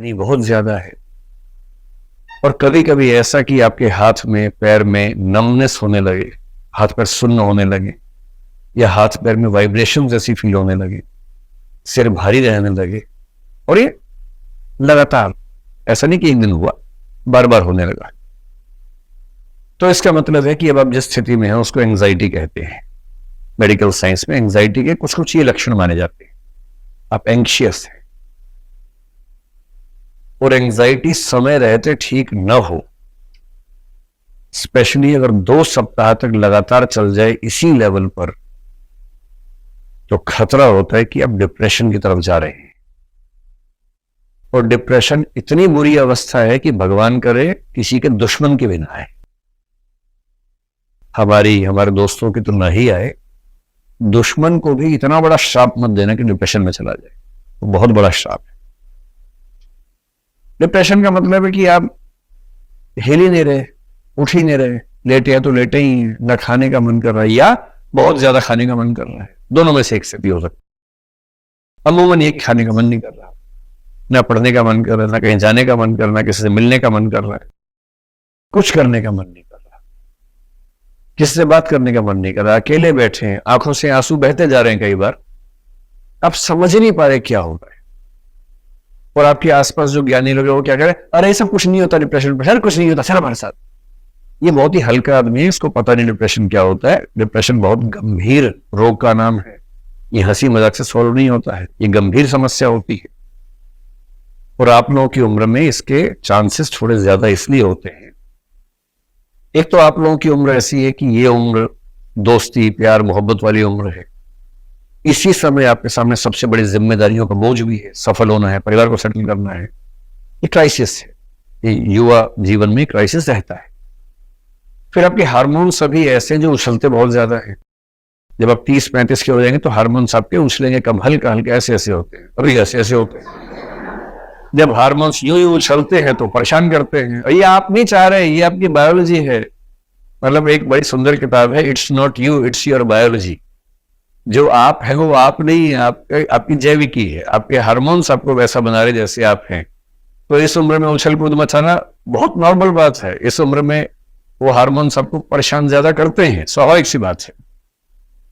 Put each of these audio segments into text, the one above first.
यानी बहुत ज्यादा है। और कभी कभी ऐसा कि आपके हाथ में पैर में नमनेस होने लगे, हाथ पैर सुन्न होने लगे, या हाथ पैर में वाइब्रेशन जैसी फील होने लगे, सिर भारी रहने लगे, और ये लगातार, ऐसा नहीं कि एक दिन हुआ, बार बार होने लगा। तो इसका मतलब है कि अब आप जिस स्थिति में हैं उसको एंजाइटी कहते हैं। मेडिकल साइंस में एंजाइटी के कुछ कुछ ये लक्षण माने जाते हैं। आप एंग्शियस हैं, और एंजाइटी समय रहते ठीक न हो, स्पेशली अगर 2 सप्ताह तक लगातार चल जाए इसी लेवल पर, तो खतरा होता है कि आप डिप्रेशन की तरफ जा रहे हैं। और डिप्रेशन इतनी बुरी अवस्था है कि भगवान करे किसी के दुश्मन के भी ना आए, हमारे दोस्तों की तो ना ही आए, दुश्मन को भी इतना बड़ा श्राप मत देना कि डिप्रेशन में चला जाए। वो बहुत बड़ा श्राप है। डिप्रेशन का मतलब है कि आप हिल ही नहीं रहे, उठ ही नहीं रहे, लेटे हैं तो लेटे ही, न खाने का मन कर रहा है या बहुत ज्यादा खाने का मन कर रहा है, दोनों में से एक स्थिति हो सकती है। अमूमन एक खाने का मन नहीं कर रहा, ना पढ़ने का मन कर रहा है, ना कहीं जाने का मन कर रहा है, किसी से मिलने का मन कर रहा है, कुछ करने का मन नहीं कर रहा, किसी से बात करने का मन नहीं कर रहा, अकेले बैठे हैं, आंखों से आंसू बहते जा रहे हैं, कई बार आप समझ ही नहीं पा रहे क्या हो रहा है। और आपके आसपास जो ज्ञानी लोग हैं वो क्या कह रहे हैं, अरे ये सब कुछ नहीं होता डिप्रेशन, कुछ नहीं होता, चल हमारे साथ। ये बहुत ही हल्का आदमी है, इसको पता नहीं डिप्रेशन क्या होता है। डिप्रेशन बहुत गंभीर रोग का नाम है। ये हंसी मजाक से सॉल्व नहीं होता है, ये गंभीर समस्या होती है। और आप लोगों की उम्र में इसके चांसेस थोड़े ज्यादा इसलिए होते हैं, एक तो आप लोगों की उम्र ऐसी है कि ये उम्र दोस्ती प्यार मोहब्बत वाली उम्र है। इसी समय आपके सामने सबसे बड़ी जिम्मेदारियों का बोझ भी है, सफल होना है, परिवार को सेटल करना है। ये क्राइसिस है, ये युवा जीवन में क्राइसिस रहता है। फिर आपके हार्मोन्स सभी ऐसे जो उछलते बहुत ज्यादा हैं। जब आप 30-35 के हो जाएंगे तो हार्मोन्स आपके उछलेंगे कम, हल्का हल्का ऐसे ऐसे होते हैं, अभी ऐसे ऐसे होते हैं। जब हार्मोन्स यूं यूं उछलते हैं तो परेशान करते हैं। ये आप नहीं चाह रहे, ये आपकी बायोलॉजी है। मतलब एक बड़ी सुंदर किताब है, it's not you it's your biology. जो आप है वो आप नहीं, आपकी जैविकी है, आपके हार्मोन्स आपको वैसा बना रहे जैसे आप हैं। तो इस उम्र में उछल कूद मचाना बहुत नॉर्मल बात है। इस उम्र में वो हार्मोन्स आपको परेशान ज्यादा करते हैं, स्वाभाविक सी बात है।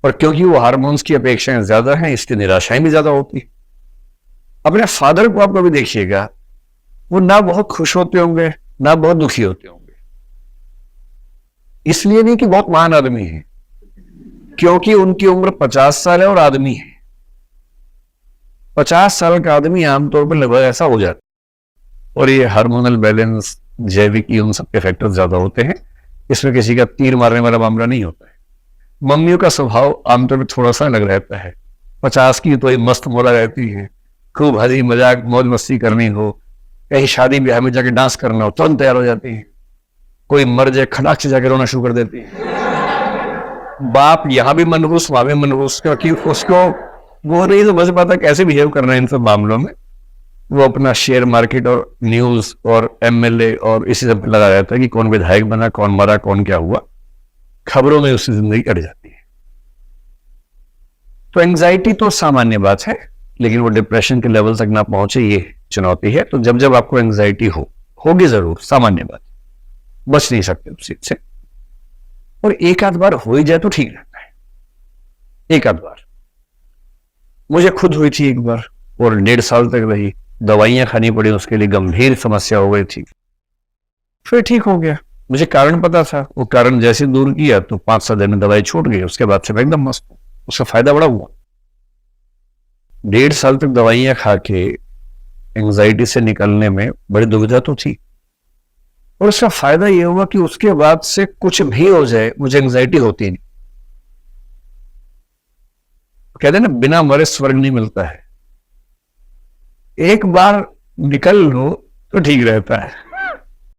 और क्योंकि वो हार्मोन्स की अपेक्षाएं ज्यादा हैं, इसकी निराशाएं भी ज्यादा होती है। अपने फादर को आप कभी देखिएगा, वो ना बहुत खुश होते होंगे ना बहुत दुखी होते होंगे। इसलिए नहीं कि बहुत महान आदमी है, क्योंकि उनकी उम्र 50 साल है और आदमी है। 50 साल का आदमी आमतौर पर लगभग ऐसा हो जाता है। और ये हार्मोनल बैलेंस, जैविक, उन सबके फैक्टर ज्यादा होते हैं। इसमें किसी का तीर मारने वाला मामला नहीं होता है। मम्मियों का स्वभाव आमतौर पर थोड़ा सा अलग रहता है। 50 की तो ये मस्त मोला रहती है, खूब हंसी मजाक मौज मस्ती करनी हो, कहीं शादी ब्याह में जाके डांस करना हो तुरंत तैयार हो जाती है। कोई मर जाए खड़ाक से जाके रोना शुरू कर देती है। बाप यहां भी मनहूस वहां भी मनहूस, क्योंकि उसको वो नहीं समझ पाता कैसे बिहेव करना है इन सब मामलों में। वो अपना शेयर मार्केट और न्यूज और एमएलए और इसी सब लगा रहता है कि कौन विधायक बना, कौन मरा, कौन क्या हुआ। खबरों में उसकी जिंदगी कट जाती है। तो एंजाइटी तो सामान्य बात है, लेकिन वो डिप्रेशन के लेवल तक ना पहुंचे, ये चुनौती है। तो जब जब आपको एंजाइटी होगी जरूर, सामान्य बात, बच नहीं सकते उस चीज से। और एक आध बार हो ही जाए तो ठीक रहता है। एक आध बार मुझे खुद हुई थी एक बार, और 1.5 साल तक रही, दवाइयां खानी पड़ी, उसके लिए गंभीर समस्या हो गई थी। फिर ठीक हो गया। मुझे कारण पता था, वो कारण जैसे दूर किया तो 5-7 दिन में दवाई छूट गई। उसके बाद से मैं एकदम मस्त हूं, उसका फायदा बड़ा हुआ। 1.5 साल तक दवाइयां खा के एंजाइटी से निकलने में बड़ी दुविधा तो थी, और उसका फायदा यह हुआ कि उसके बाद से कुछ भी हो जाए मुझे एंजाइटी होती नहीं। कहते हैं ना, बिना मरे स्वर्ग नहीं मिलता है। एक बार निकल लो तो ठीक रहता है।